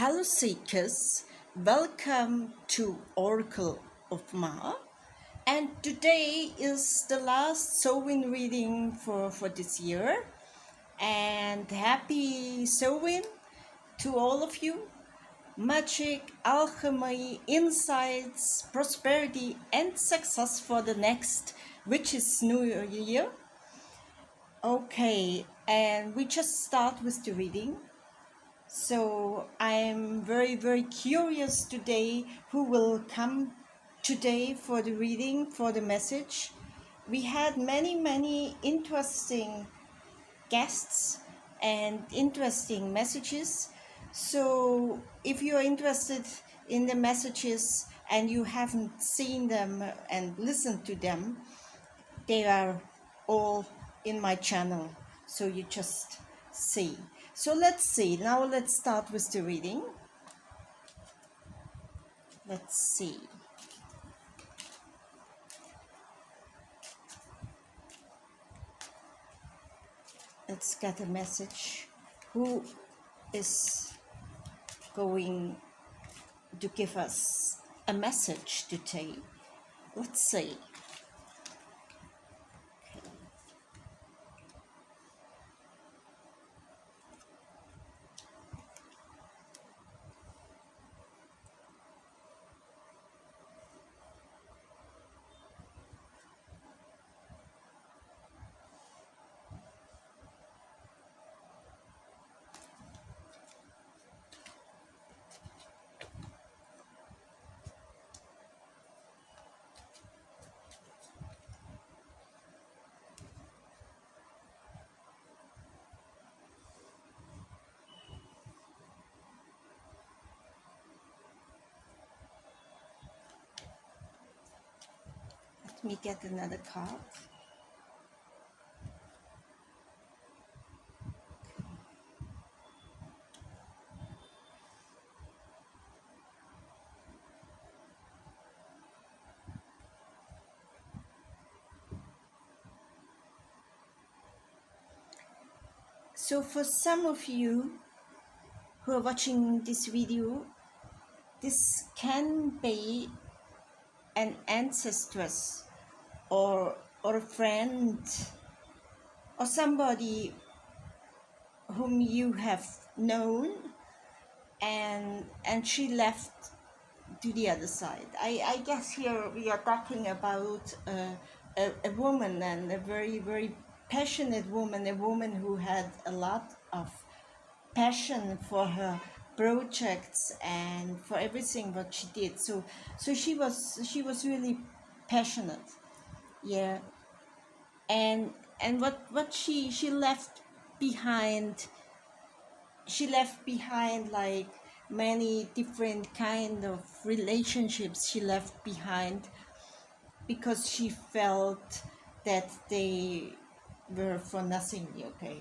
Hello Seekers, welcome to Oracle of Ma. And today is the last Samhain reading for this year. And happy Samhain to all of you. Magic, alchemy, insights, prosperity and success for the next Witches'New Year. Okay, and we just start with the reading. So I'm very curious today who will come today for the reading, for the message. We had many interesting guests and interesting messages. So if you're interested in the messages and you haven't seen them and listened to them, they are all in my channel, so you just see. So let's see. Now let's start with the reading. Let's see. Let's get a message. Who is going to give us a message today? Let's see. Let me get another card. So for some of you who are watching this video, this can be an ancestress or a friend or somebody whom you have known and she left to the other side. I guess here we are talking about a woman, and a very passionate woman, a woman who had a lot of passion for her projects and for everything what she did. So she was really passionate, yeah. And what she left behind, like many different kind of relationships she left behind, because she felt that they were for nothing, okay.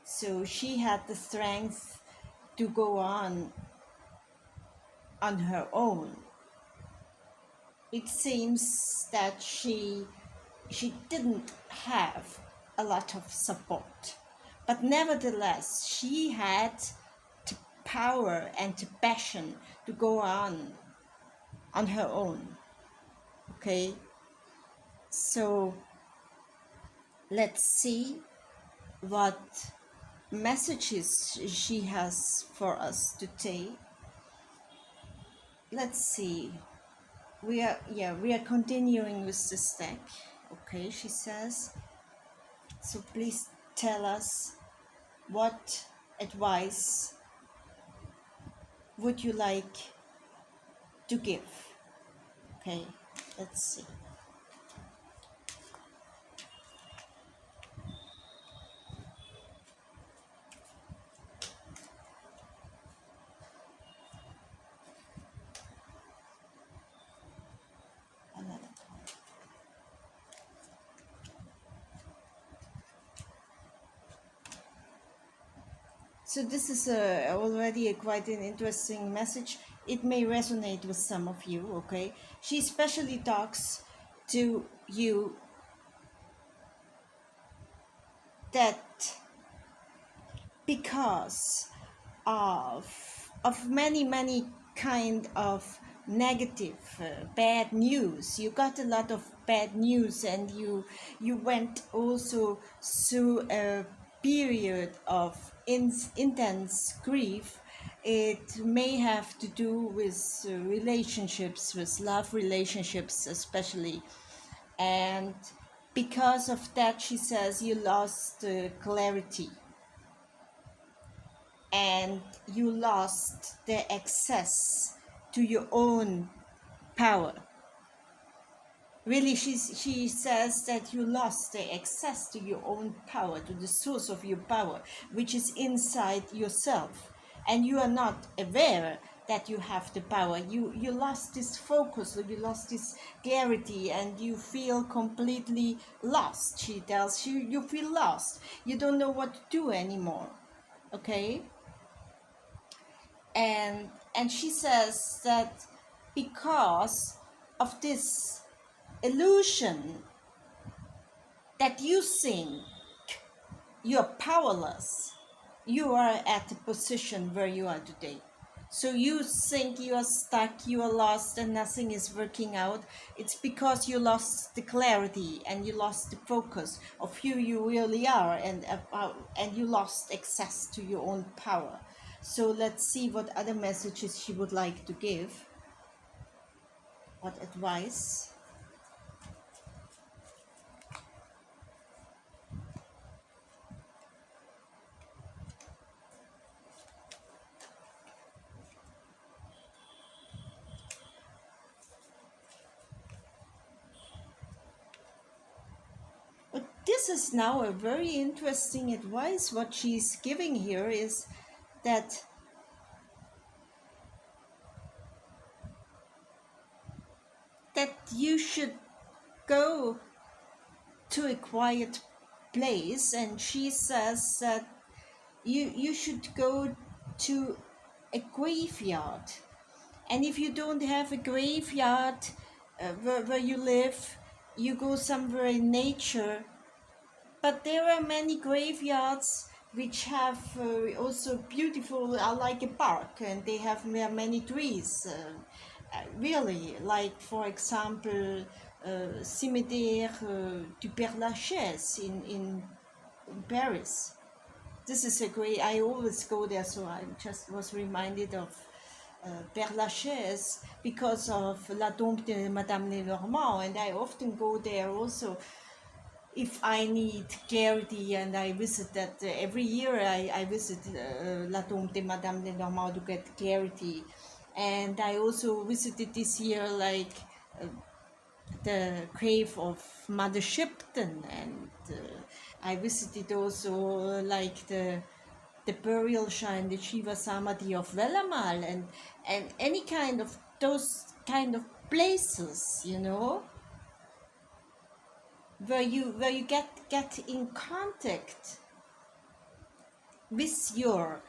So she had the strength to go on her own. It seems that she didn't have a lot of support, but nevertheless she had the power and the passion to go on her own, okay. So let's see what messages she has for us today. Let's see. We are continuing with this deck, okay. She says, so please tell us, what advice would you like to give? Okay, let's see. So this is already quite an interesting message. It may resonate with some of you, okay? She especially talks to you that because of of many kind of negative bad news. You got a lot of bad news, and you went also through a period of intense grief. It may have to do with relationships, with love relationships especially. And because of that, she says, you lost clarity, and you lost the access to your own power. Really, she says that you lost the access to your own power, to the source of your power, which is inside yourself. And you are not aware that you have the power. You lost this focus, or you lost this clarity, and you feel completely lost. She tells you, you feel lost. You don't know what to do anymore. Okay? And she says that because of this illusion that you think you're powerless, you are at the position where you are today. So you think you are stuck, you are lost, and nothing is working out. It's because you lost the clarity, and you lost the focus of who you really are, and you lost access to your own power. So let's see what other messages she would like to give. What advice? But this is now a very interesting advice. What she's giving here is that you should go to a quiet place, and she says that you should go to a graveyard. And if you don't have a graveyard where you live, you go somewhere in nature. But there are many graveyards which have also beautiful, like a park, and they have many trees. Really, like for example, Cimetière du Père Lachaise in Paris. This is a great, I always go there, so I just was reminded of Père Lachaise because of La Tombe de Madame Lenormand, and I often go there also if I need clarity, and I visit that every year. I visit La Tombe de Madame Lenormand to get clarity, and I also visited this year like the grave of Mother Shipton, and I visited also like the burial shrine, the Shiva Samadhi of Velamal, and any kind of those kind of places, you know, where you get in contact with your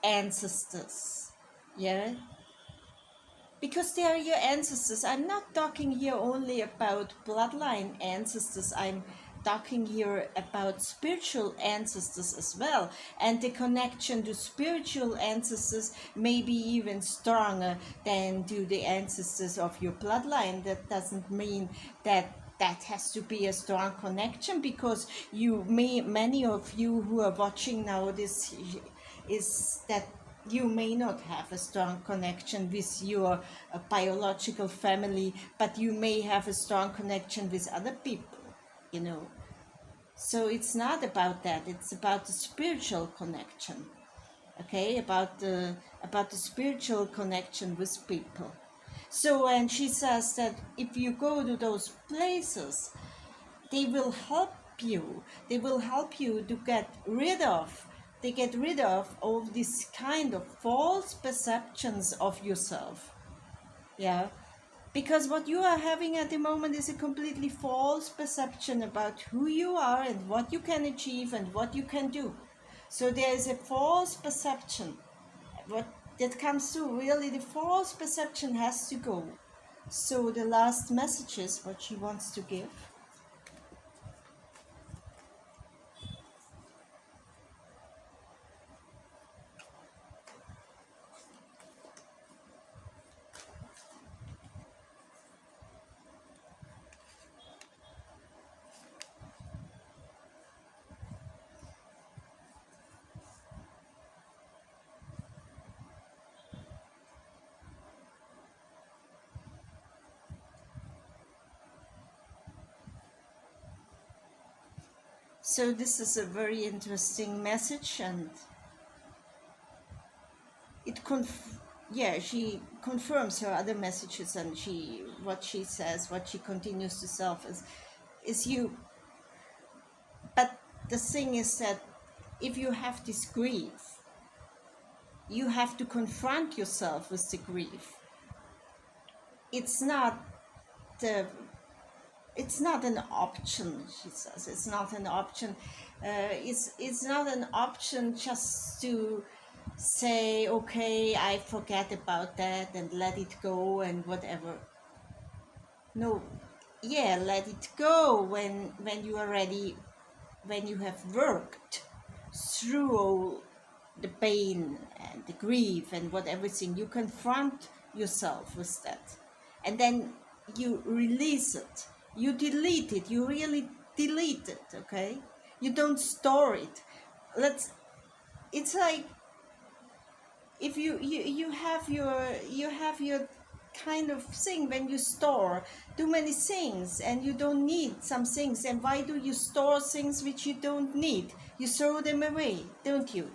ancestors. Yeah, because they are your ancestors. I'm not talking here only about bloodline ancestors. I'm talking here about spiritual ancestors as well, and the connection to spiritual ancestors may be even stronger than to the ancestors of your bloodline. That doesn't mean that has to be a strong connection, because many of you who are watching now this is that you may not have a strong connection with your biological family, but you may have a strong connection with other people, you know. So it's not about that, it's about the spiritual connection. Okay, about the spiritual connection with people. So, and she says that if you go to those places, they will help you. They will help you to get rid of all these kind of false perceptions of yourself. Yeah. Because what you are having at the moment is a completely false perception about who you are and what you can achieve and what you can do. So there is a false perception. What that comes through, really, the false perception has to go. So the last message is what she wants to give. So this is a very interesting message, and it she confirms her other messages, and what she says, what she continues to self is you. But the thing is that if you have this grief, you have to confront yourself with the grief. It's not an option, she says. It's not an option. It's not an option just to say, okay, I forget about that and let it go and whatever. No, yeah, let it go when you are ready, when you have worked through all the pain and the grief and what everything. You confront yourself with that, and then you release it. You delete it. You really delete it. Okay, you don't store it. It's like if you have your kind of thing when you store too many things and you don't need some things. And why do you store things which you don't need? You throw them away, don't you?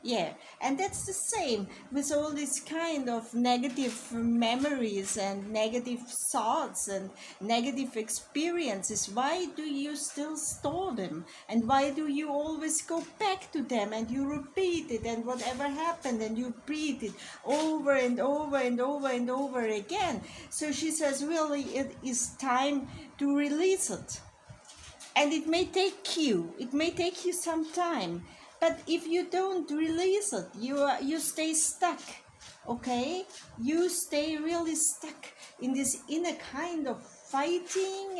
Yeah, and that's the same with all these kind of negative memories and negative thoughts and negative experiences. Why do you still store them? And why do you always go back to them and you repeat it, and whatever happened and you repeat it over and over and over and over again? So she says, really, it is time to release it. And it may take you some time. But if you don't release it, you stay stuck, okay? You stay really stuck in this inner kind of fighting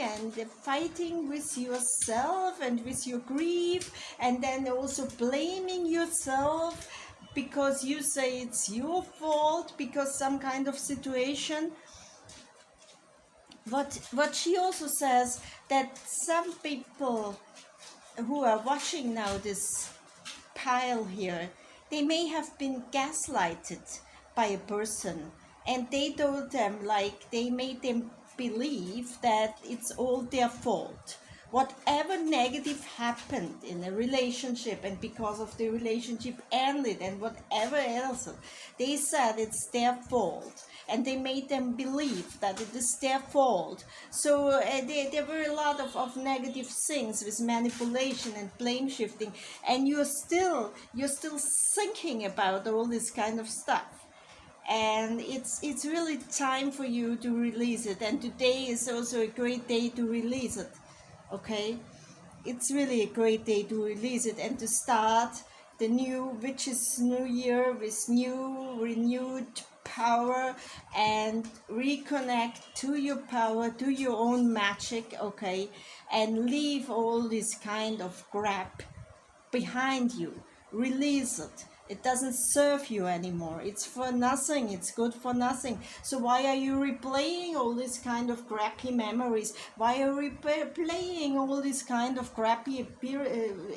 with yourself and with your grief, and then also blaming yourself because you say it's your fault because some kind of situation. What she also says, that some people who are watching now this pile here, they may have been gaslighted by a person, and they told them, like, they made them believe that it's all their fault. Whatever negative happened in a relationship, and because of the relationship ended and whatever else, they said it's their fault, and they made them believe that it is their fault. So there were a lot of negative things with manipulation and blame shifting, and you're still thinking about all this kind of stuff. And it's really time for you to release it, and today is also a great day to release it. Okay, it's really a great day to release it and to start the new Witches'New Year with new renewed power, and reconnect to your power, to your own magic. Okay, and leave all this kind of crap behind you. Release it. It doesn't serve you anymore. It's for nothing. It's good for nothing. So why are you replaying all these kind of crappy memories? Why are you replaying all these kind of crappy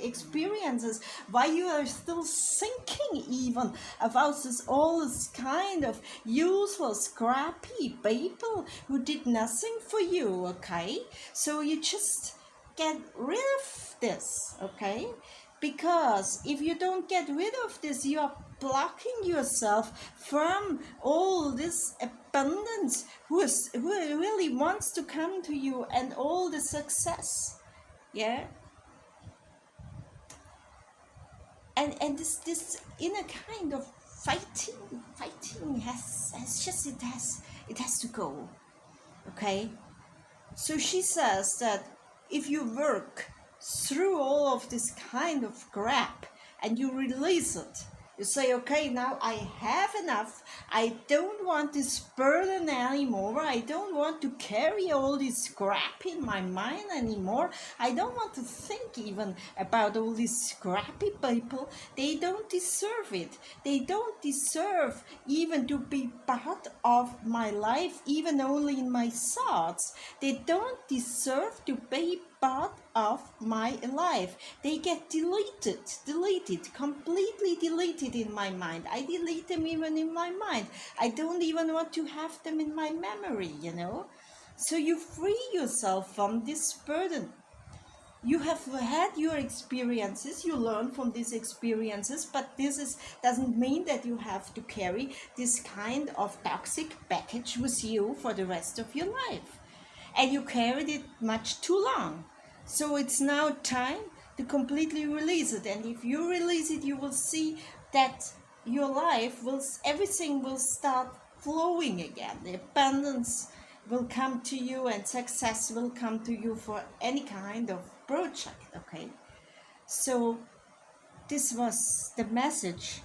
experiences? Why you are still thinking even about all this kind of useless, crappy people who did nothing for you, okay? So you just get rid of this, okay? Because if you don't get rid of this, you are blocking yourself from all this abundance who really wants to come to you, and all the success. Yeah. And this inner kind of fighting it has to go. Okay? So she says that if you work through all of this kind of crap and you release it, you say, okay, now I have enough. I don't want this burden anymore. I don't want to carry all this crap in my mind anymore. I don't want to think even about all these crappy people. They don't deserve it. They don't deserve even to be part of my life, even only in my thoughts. They don't deserve to be part of my life. They get deleted, completely deleted in my mind. I delete them even in my mind. I don't even want to have them in my memory, you know. So you free yourself from this burden. You have had your experiences, you learn from these experiences, but doesn't mean that you have to carry this kind of toxic package with you for the rest of your life. And you carried it much too long. So it's now time to completely release it. And if you release it, you will see that your life everything will start flowing again. The abundance will come to you and success will come to you for any kind of project. Okay, so this was the message.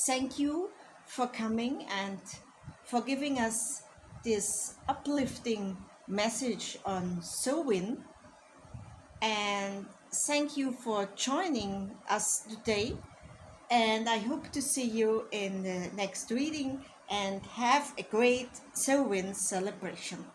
Thank you for coming and for giving us this uplifting message on Samhain, and thank you for joining us today, and I hope to see you in the next reading, and have a great Samhain celebration.